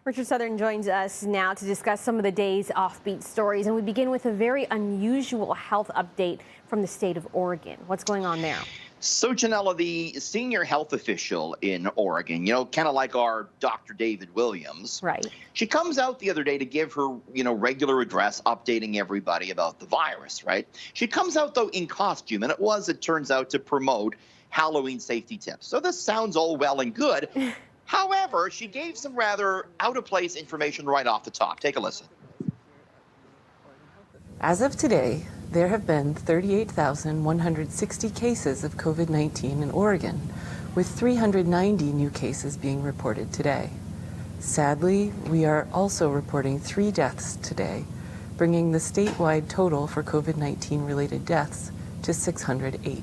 Richard Southern joins us now to discuss some of the day's offbeat stories, and we begin with a very unusual health update from the state of Oregon. What's going on there? So, Ginella, the senior health official in Oregon, kind of like our Dr. David Williams. Right. She comes out the other day to give her, regular address, updating everybody about the virus, right? She comes out, though, in costume, and it turns out, to promote Halloween safety tips. So this sounds all well and good. However, she gave some rather out-of-place information right off the top. Take a listen. As of today, there have been 38,160 cases of COVID-19 in Oregon, with 390 new cases being reported today. Sadly, we are also reporting 3 deaths today, bringing the statewide total for COVID-19 related deaths to 608.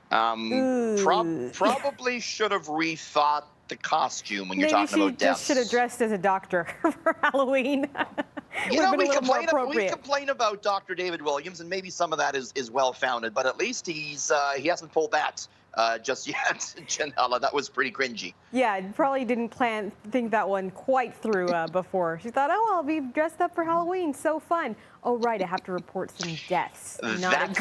Probably should have rethought the costume when you're talking about deaths. Maybe she just should have dressed as a doctor for Halloween. We complain about Dr. David Williams, and maybe some of that is well-founded, but at least he hasn't pulled that just yet. Ginella, that was pretty cringy. Yeah, probably didn't think that one quite through before. She thought, oh, I'll be dressed up for Halloween. So fun. Oh, right, I have to report some deaths. Not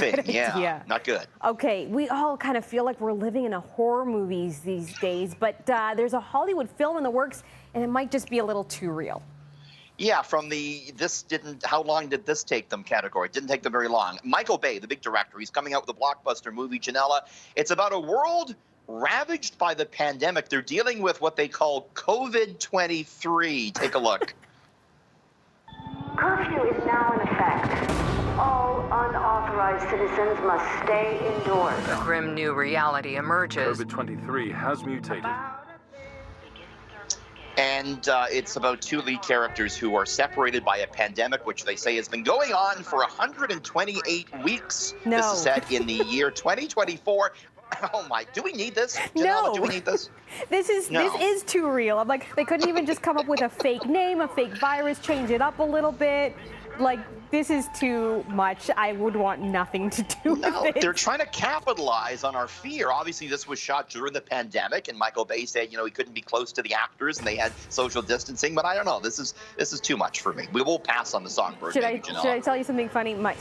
good. Okay, we all kind of feel like we're living in a horror movies these days, but there's a Hollywood film in the works, and it might just be a little too real. Yeah, from how long did this take them category. It didn't take them very long. Michael Bay, the big director, he's coming out with a blockbuster movie, Ginella. It's about a world ravaged by the pandemic. They're dealing with what they call COVID-23. Take a look. Curfew is now in effect. All unauthorized citizens must stay indoors. A grim new reality emerges. COVID-23 has mutated. And it's about 2 lead characters who are separated by a pandemic, which they say has been going on for 128 weeks. No. This is set in the year 2024. Oh my, do we need this? Ginella, no. Do we need this? This is too real. I'm like, they couldn't even just come up with a fake name, a fake virus, change it up a little bit. Like, this is too much. I would want nothing to do with it. They're trying to capitalize on our fear. Obviously, this was shot during the pandemic, and Michael Bay said, he couldn't be close to the actors, and they had social distancing. But I don't know. This is too much for me. We will pass on the Songbird. Should I tell you something funny? My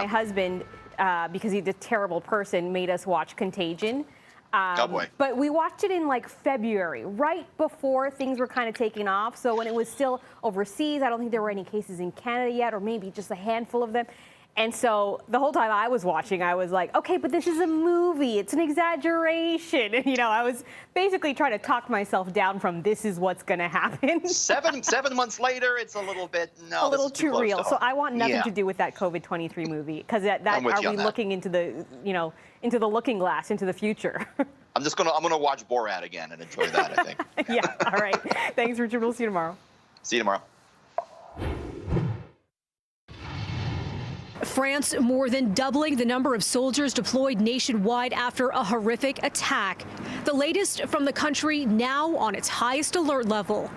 husband, because he's a terrible person, made us watch Contagion. Oh boy. But we watched it in like February, right before things were kind of taking off. So when it was still overseas, I don't think there were any cases in Canada yet, or maybe just a handful of them. And so the whole time I was watching, I was like, okay, but this is a movie. It's an exaggeration. And, I was basically trying to talk myself down from this is what's going to happen. 7 months later, it's a little bit, a little too real. So I want nothing to do with that COVID-23 movie, because are we looking into the, into the looking glass, into the future? I'm gonna watch Borat again and enjoy that, I think. Yeah, all right. Thanks, Richard. We'll see you tomorrow. See you tomorrow. France more than doubling the number of soldiers deployed nationwide after a horrific attack. The latest from the country now on its highest alert level.